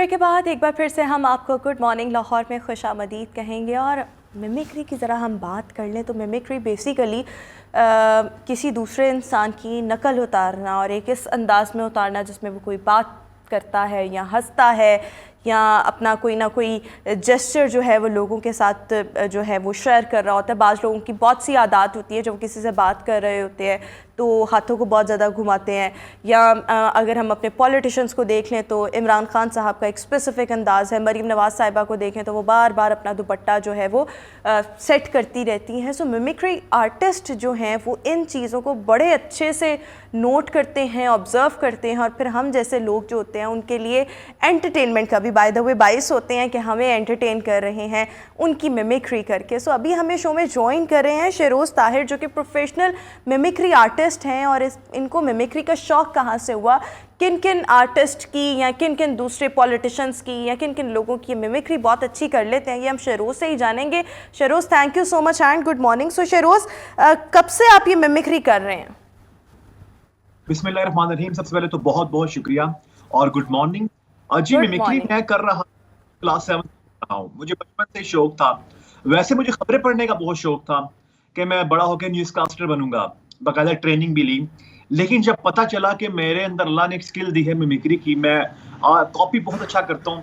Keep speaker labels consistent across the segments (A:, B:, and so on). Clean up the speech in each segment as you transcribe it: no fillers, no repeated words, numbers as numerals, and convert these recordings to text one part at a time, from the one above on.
A: Break کے بعد ایک بار پھر سے ہم آپ کو گڈ مارننگ لاہور میں خوش آمدید کہیں گے. اور میمکری کی ذرا ہم بات کر لیں تو میمکری بیسیکلی کسی دوسرے انسان کی نقل اتارنا اور ایک اس انداز میں اتارنا جس میں وہ کوئی بات کرتا ہے یا ہنستا ہے یا اپنا کوئی نہ کوئی جیسچر جو ہے وہ لوگوں کے ساتھ جو ہے وہ شیئر کر رہا ہوتا ہے. بعض لوگوں کی بہت سی عادات ہوتی ہے جب وہ کسی سے بات کر رہے ہوتے ہیں تو ہاتھوں کو بہت زیادہ گھماتے ہیں. یا اگر ہم اپنے پولیٹیشنز کو دیکھ لیں تو عمران خان صاحب کا ایک اسپیسیفک انداز ہے. مریم نواز صاحبہ کو دیکھیں تو وہ بار بار اپنا دوپٹہ جو ہے وہ سیٹ کرتی رہتی ہیں. سو میمکری آرٹسٹ جو ہیں وہ ان چیزوں کو بڑے اچھے سے نوٹ کرتے ہیں, آبزرو کرتے ہیں, اور پھر ہم جیسے لوگ جو ہوتے ہیں ان کے لیے انٹرٹینمنٹ کا بھی بائی دا وے باعث ہوتے ہیں کہ ہمیں انٹرٹین کر رہے ہیں ان کی میمکری کر کے. سو ابھی ہمیں شو میں جوائن کر رہے ہیں شیروز طاہر جو کہ پروفیشنل میمکری آرٹسٹ ہیں. اور ان کو میمکری کا شوق کہاں سے ہوا, کن کن آرٹسٹ کی یا کن کن دوسرے پولیٹیشنز کی یا کن کن لوگوں کی میمکری بہت اچھی کر لیتے ہیں, یہ ہم شیروز سے ہی جانیں گے. Sheroz thank you so much and good morning. So Sheroz کب سے آپ یہ میمکری کر رہے ہیں؟
B: بسم اللہ الرحمن الرحیم. سب سے پہلے تو بہت بہت شکریہ اور گڈ مارننگ. جی میمکری میں کر رہا کلاس 7 رہا ہوں. مجھے بچپن سے شوق تھا, ویسے مجھے خبریں پڑھنے کا بہت شوق تھا کہ میں بڑا ہو کے نیوز کاسٹر بنوں گا, باقاعدہ ٹریننگ بھی لی. لیکن جب پتہ چلا کہ میرے اندر اللہ نے ایک سکل دی ہے میمکری کی, میں کاپی بہت اچھا کرتا ہوں,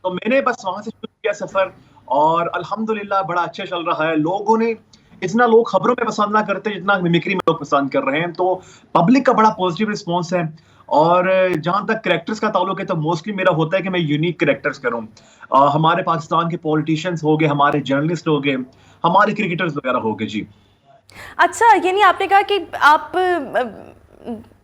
B: تو میں نے بس وہاں سے شروع کیا سفر اور الحمدللہ بڑا اچھا چل رہا ہے. لوگوں نے اتنا لوگ خبروں میں پسند نہ کرتے جتنا میمکری میں لوگ پسند کر رہے ہیں, تو پبلک کا بڑا پازیٹیو رسپانس ہے. اور جہاں تک کریکٹرز کا تعلق ہے تو موسٹلی میرا ہوتا ہے کہ میں یونیک کریکٹرز کروں. ہمارے پاکستان کے پولیٹیشنز ہو گئے, ہمارے جرنلسٹ ہو گئے, ہمارے کرکٹرز وغیرہ ہو گئے. جی
A: اچھا, یعنی آپ نے کہا کہ آپ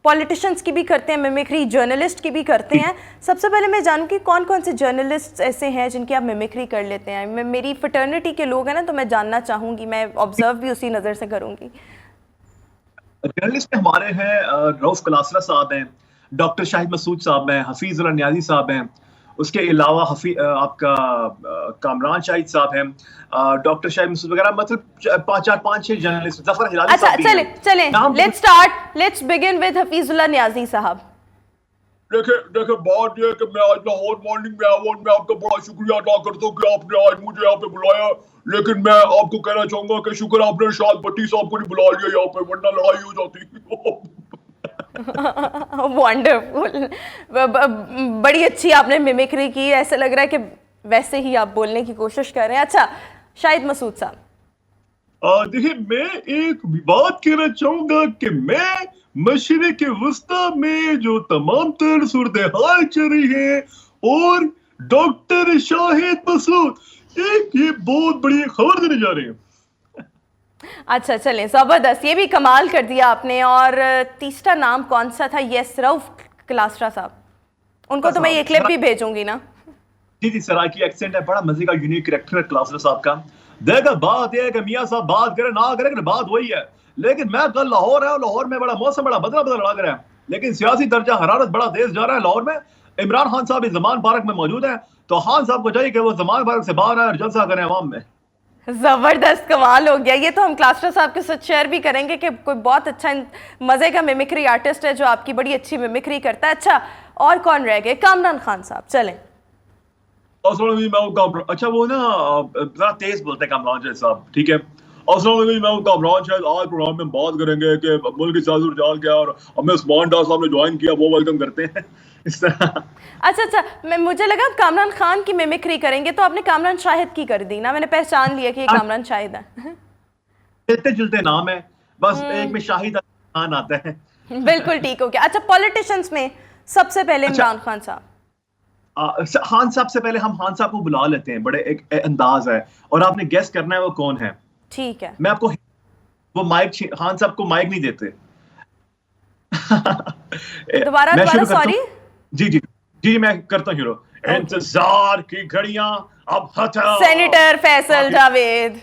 A: پولیٹیشنز کی بھی کرتے ہیں میمکری, جرنلسٹ کی بھی کرتے ہیں. سب سے پہلے میں جانوں کہ کون کون سے جرنلسٹ ایسے ہیں جن کی آپ میمکری کر لیتے ہیں؟ میری فٹرنیٹی کے لوگ ہیں نا, تو میں جاننا چاہوں گی, میں آبزرو بھی اسی نظر سے کروں گی.
B: جرنلسٹ ہمارے ہیں روف کلاسرہ صاحب ہیں, ڈاکٹر شاہد مسعود صاحب ہیں, حفیظ اللہ نیازی صاحب ہیں, اس کے علاوہ آپ کا کامران شاہد صاحب ہیں, ڈاکٹر شاہد مسعود وغیرہ, مطلب 4-5-6 جرنلسٹ. ظفر ہلالی صاحب بھی ہیں.
A: چلیں لیٹس بگن ود حفیظ اللہ نیازی صاحب.
C: دیکھیں بات یہ ہے کہ میں آج لاہور مارننگ میں آیا ہوں, میں آپ کا بڑا شکریہ ادا کرتا ہوں کہ آپ نے آج مجھے یہاں پہ بلایا. لیکن میں آپ کو کہنا چاہوں گا کہ شکر آپ نے شاد بٹی صاحب کو نہیں بلا لیا یہاں پہ, ورنہ لڑائی ہو جاتی.
A: ونڈرفل, بڑی اچھی آپ نے میمکری کی, ایسا لگ رہا ہے کہ ویسے ہی آپ بولنے کی کوشش کر رہے ہیں. اچھا شاہد مسعود صاحب.
C: دیکھیں میں ایک بات کہنا چاہوں گا کہ میں مشرق وسطیٰ میں جو تمام تر صورتحال چل رہی ہے اور ڈاکٹر شاہد مسعود ایک یہ بہت بڑی خبر دینے جا رہے ہیں.
A: اچھا چلیں, زبردست, یہ بھی کمال کر دیا آپ نے. اور تیسرا نام کون سا تھا؟ یس روف کلاسرہ صاحب, ان کو تو میں یہ کلپ بھی بھیجوں گی نا.
B: جی سرائکی ایکسنٹ ہے, بڑا مزے کا یونیک کریکٹر ہے کلاسرہ صاحب کا. دیکھا بات یہ ہے کہ میاں صاحب بات کرے نہ کرے کہ بات وہی ہے. لیکن میں کل لاہور ہے اور لاہور میں بڑا موسم بڑا بدلا لگ رہا ہے, لیکن سیاسی درجہ حرارت بڑا تیز جا رہا ہے لاہور میں. عمران خان صاحب اس زمان پارک میں موجود ہیں, تو خان صاحب کو چاہیے کہ وہ زمان پارک سے باہر آئے اور جلسہ کریں عوام میں.
A: زبردست, کمال ہو گیا. یہ تو ہم کلاسرہ صاحب کے ساتھ شیئر بھی کریں گے کہ کوئی بہت اچھا مزے کا میمکری آرٹسٹ ہے جو آپ کی بڑی اچھی میمکری کرتا ہے. اچھا اور کون رہ گئے؟ کامران خان صاحب. چلیں.
C: اچھا وہ نا ذرا تیز بولتے ہیں کامران شاہد صاحب, ٹھیک ہے. السلام علیکم, میں کامران شاہد. آج پروگرام میں بات کریں گے کہ ملک کی سیاسی رجحان کیا, اور ہمیں عثمان ڈار صاحب نے جوائن کیا, وہ ویلکم کرتے ہیں اس طرح.
A: اچھا مجھے لگا کامران خان کی میمکری کریں گے, تو آپ نے کامران شاہد کی کر دی نا, میں نے پہچان لیا کہ یہ کامران شاہد ہے.
B: ملتے جلتے نام ہے, بس ایک میں شاہد خان آتا ہے.
A: بالکل ٹھیک ہو گیا. اچھا پولیٹیشنز میں سب سے پہلے عمران خان صاحب.
B: خان صاحب سے پہلے ہم خان صاحب کو بلا لیتے ہیں, بڑے ایک انداز ہے, اور آپ نے گیس کرنا ہے وہ کون ہے.
A: ٹھیک ہے.
B: میں آپ کو وہ مائک, خان صاحب کو مائک نہیں دیتے.
A: دوبارہ سوری.
B: جی میں کرتا ہوں شروع. انتظار کی گھڑیاں اب ختم.
A: سینیٹر فیصل جاوید.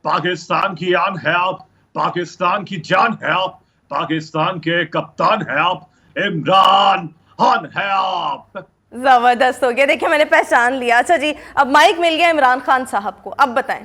B: پاکستان کی آن ہے آپ, پاکستان کی جان ہے آپ, پاکستان کے کپتان ہے آپ, عمران خان ہے آپ.
A: زبردست ہو گیا, دیکھیں میں نے پہچان لیا. اچھا جی, اب مائک مل گیا عمران خان صاحب کو, اب بتائیں.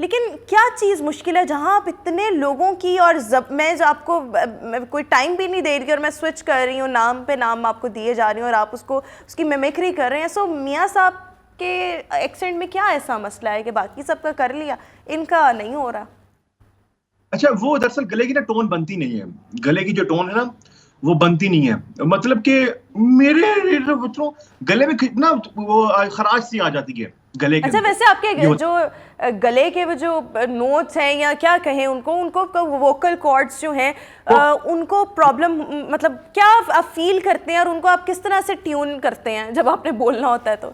A: لیکن کیا چیز مشکل ہے جہاں آپ اتنے لوگوں کی اور میں جو آپ کو کوئی ٹائم بھی نہیں دے رہی اور میں سوئچ کر رہی ہوں, نام پہ نام آپ کو دیے جا رہی ہوں اور آپ اس کی میمیکری کر رہے ہیں. سو میاں صاحب کے ایکسینٹ میں کیا ایسا مسئلہ ہے کہ باقی سب کا کر لیا, ان کا نہیں ہو رہا؟
B: اچھا, وہ دراصل گلے کی نا ٹون بنتی نہیں ہے, گلے کی جو ٹون ہے نا وہ بنتی نہیں ہے. مطلب کہ میرے بچوں گلے میں کتنا وہ خراش سی آ جاتی ہے گلے کے.
A: اچھا, ویسے آپ کے جو گلے کے جو نوٹس ہیں یا کیا کہیں ان کو ووکل کارڈز جو ہیں ان کو پرابلم, مطلب کیا آپ فیل کرتے ہیں اور ان کو آپ کس طرح سے ٹیون کرتے ہیں جب آپ نے بولنا ہوتا ہے تو؟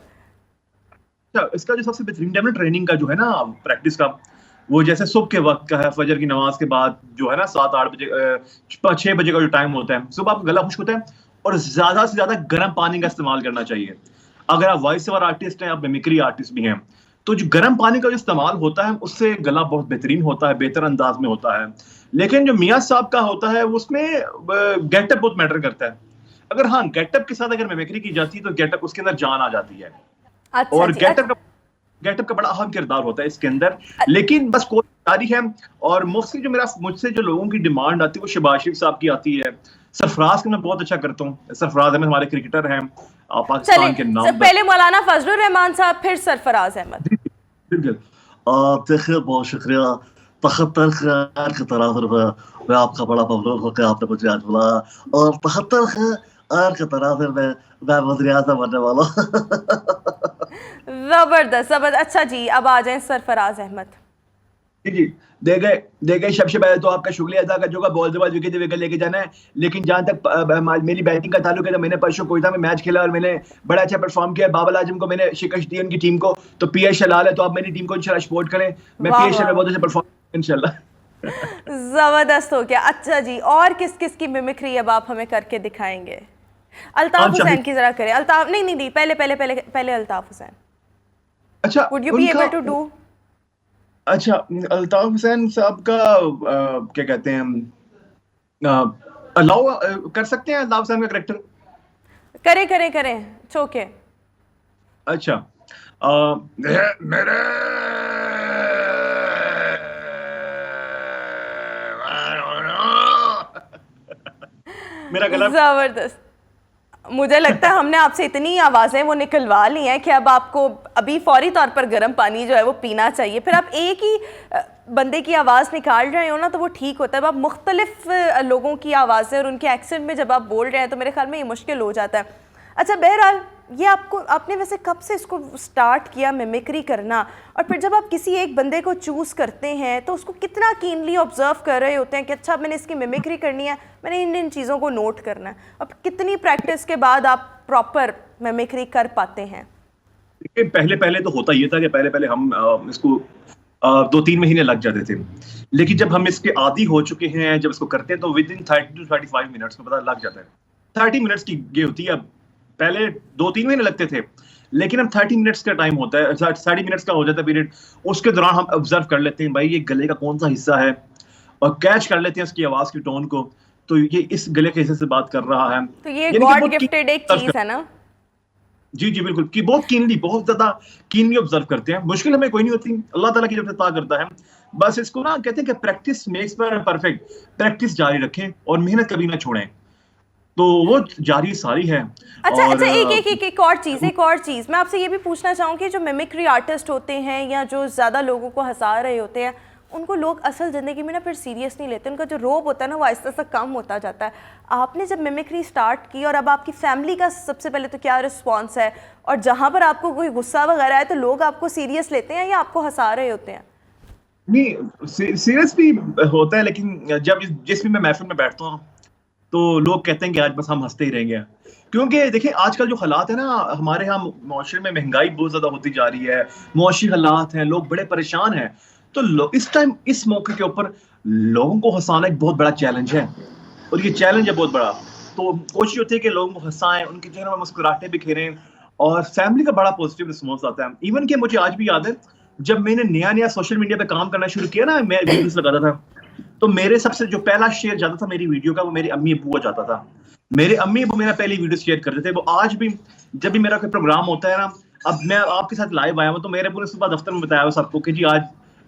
B: اس کا جو سب سے بہترین ٹائم ہے ٹریننگ کا جو ہے نا, پریکٹس کا, وہ جیسے صبح کے وقت کا ہے, فجر کی نماز کے بعد جو ہے نا 7-8 بجے 6 بجے کا جو ٹائم ہوتا ہے, صبح آپ کا گلا خشک ہوتا ہے اور زیادہ سے زیادہ گرم پانی کا استعمال کرنا چاہیے. اگر آپ وائس اوور آرٹسٹ ہیں, آپ میمیکری آرٹسٹ بھی ہیں, تو جو گرم پانی کا جو استعمال ہوتا ہے اس سے گلا بہت بہترین ہوتا ہے, بہتر انداز میں ہوتا ہے. لیکن جو میاں صاحب کا ہوتا ہے اس میں گیٹ اپ بہت میٹر کرتا ہے. اگر ہاں گیٹ اپ کے ساتھ اگر میمیکری کی جاتی ہے تو گیٹ اپ اس کے اندر جان آ جاتی ہے, اور گیٹ اپ کا بڑا اہم کردار ہوتا ہے اس کے اندر. لیکن بس کوئی تاریخ ہے, اور موسٹلی جو مجھ سے جو لوگوں کی ڈیمانڈ آتی ہے وہ شہباز شریف صاحب کی آتی ہے. سرفراز کا میں بہت اچھا کرتا ہوں, سرفراز احمد ہمارے کرکٹر ہیں پاکستان کے نام.
A: پہلے مولانا فضل الرحمان صاحب, پھر سرفراز احمد.
B: بالکل.
C: دیکھیے بہت شکریہ, 73 خیر کی طرف سے میں آپ کا بڑا ممنون ہوں کہ آپ نے مجھے آج بلایا, اور 73 خیر کی طرح سے میں وزیر اعظم بننے والا ہوں.
A: زبردست. اچھا جی, اب آ جائیں سرفراز احمد.
B: جی دے گئے سب سے پہلے تو آپ کا شکریہ ادا کر چکا, بال بعد وکٹ لے کے جانا ہے. لیکن جہاں تک میری بیٹنگ کا تعلق ہے تو میں نے پرسوں کوئٹہ میں میچ کھیلا اور میں نے بڑا اچھا پرفارم کیا. بابل اعظم کو میں نے شکست دی ان کی ٹیم کو, تو پی ایس شلال ہے, تو آپ میری ٹیم کو انشاءاللہ سپورٹ کریں. میں پی ایس میں بہت اچھا پرفارم انشاءاللہ.
A: زبردست ہو گیا. اچھا جی, اور کس کس کی میمیکری اب آپ ہمیں کر کے دکھائیں گے؟ الطاف حسین کی ذرا کریں. الطاف نہیں, پہلے الطاف حسین.
B: اچھا,
A: would you be able to do?
B: اچھا, الطاف حسین صاحب کا کیا کہتے ہیں, الاؤ کر سکتے ہیں الطاف حسین کا کریکٹر؟
A: کریں چوکے.
B: اچھا, میرا گلا
A: زبردست. مجھے لگتا ہے ہم نے آپ سے اتنی آوازیں وہ نکلوا لی ہیں کہ اب آپ کو ابھی فوری طور پر گرم پانی جو ہے وہ پینا چاہیے. پھر آپ ایک ہی بندے کی آواز نکال رہے ہو نا تو وہ ٹھیک ہوتا ہے. اب آپ مختلف لوگوں کی آوازیں اور ان کے ایکسنٹ میں جب آپ بول رہے ہیں تو میرے خیال میں یہ مشکل ہو جاتا ہے. اچھا, بہرحال یہ آپ نے ویسے کب سے اس کو سٹارٹ کیا میمیکری کرنا, اور پھر جب آپ کسی ایک بندے کو چوز کرتے ہیں تو اس کو کتنا کینلی آبزرو کر رہے ہوتے ہیں کہ اچھا میں نے اس کی میمیکری کرنی ہے, میں نے ان چیزوں کو نوٹ کرنا ہے, اور کتنی پریکٹس کے بعد آپ پراپر میمیکری کر پاتے ہیں؟
B: پہلے تو ہوتا یہ تھا کہ پہلے ہم اس کو 2-3 مہینے لگ جاتے تھے. لیکن جب ہم اس کے عادی ہو چکے ہیں, جب اس کو کرتے ہیں تو ود ان 30 to 35 منٹس میں پتہ لگ جاتا ہے. 30 منٹس کی یہ ہوتی ہے. اب پہلے 2-3 مہینے لگتے تھے, لیکن اب 30 منٹس کا ٹائم ہوتا ہے, 30 منٹس کا ہو جاتا ہے پیریڈ. اس کے دوران ہم آبزرو کر لیتے ہیں بھائی یہ گلے کا کون سا حصہ ہے, اور کیچ کر لیتے ہیں اس کی آواز کی ٹون کو, تو یہ اس گلے کے حصے سے بات کر رہا ہے.
A: تو یہ گاڈ گفٹڈ ایک چیز ہے نا.
B: جی بالکل, کہ بہت زیادہ کینلی آبزرو کرتے ہیں. مشکل ہمیں کوئی نہیں ہوتی, اللہ تعالیٰ کی جب عطا کرتا ہے. بس اس کو نا کہتے ہیں کہ پریکٹس میکس پرفیکٹ. پریکٹس جاری رکھیں اور محنت کبھی نہ چھوڑیں, تو وہ جاری ساری ہے.
A: اچھا, ایک اور چیز میں آپ سے یہ بھی پوچھنا چاہوں کہ جو میمیکری آرٹسٹ ہوتے ہیں یا جو زیادہ لوگوں کو ہنسا رہے ہوتے ہیں, ان کو لوگ اصل زندگی میں نا پھر سیریس نہیں لیتے. ان کا جو روب ہوتا ہے نا وہ آہستہ آہستہ کم ہوتا جاتا ہے. آپ نے جب میمیکری سٹارٹ کی, اور اب آپ کی فیملی کا سب سے پہلے تو کیا رسپانس ہے, اور جہاں پر آپ کو کوئی غصہ وغیرہ ہے تو لوگ آپ کو سیریس لیتے ہیں یا آپ کو ہنسا رہے ہوتے ہیں؟
B: نہیں, سیریس بھی ہوتا ہے, لیکن جس بھی میں محفل میں بیٹھتا ہوں تو لوگ کہتے ہیں کہ آج بس ہم ہنستے ہی رہیں گے. کیونکہ دیکھیں آج کل جو حالات ہیں نا ہمارے ہاں معاشرے میں, مہنگائی بہت زیادہ ہوتی جا رہی ہے, معاشی حالات ہیں, لوگ بڑے پریشان ہیں. تو اس ٹائم اس موقع کے اوپر لوگوں کو ہنسانا ایک بہت بڑا چیلنج ہے, اور یہ چیلنج ہے بہت بڑا. تو کوشش ہوتی ہے کہ لوگوں کو ہنسائیں, ان کے چہروں میں مسکراہٹیں بکھیریں, اور فیملی کا بڑا پازیٹیو رسپانس آتا ہے. ایون کہ مجھے آج بھی یاد ہے جب میں نے نیا سوشل میڈیا پہ کام کرنا شروع کیا نا, میں ویڈیوز لگاتا تھا, تو میرے سب سے جو پہلا شیئر جاتا تھا میری ویڈیو کا وہ میری امی ابو کو جاتا تھا. میرے امی ابو میرا پہلی ویڈیو شیئر کرتے تھے. وہ آج بھی جب بھی میرا کوئی پروگرام ہوتا ہے نا, اب میں آپ کے ساتھ لائیو آیا ہوں تو میرے ابو نے صبح دفتر میں بتایا ہوا سب کو کہ جی آج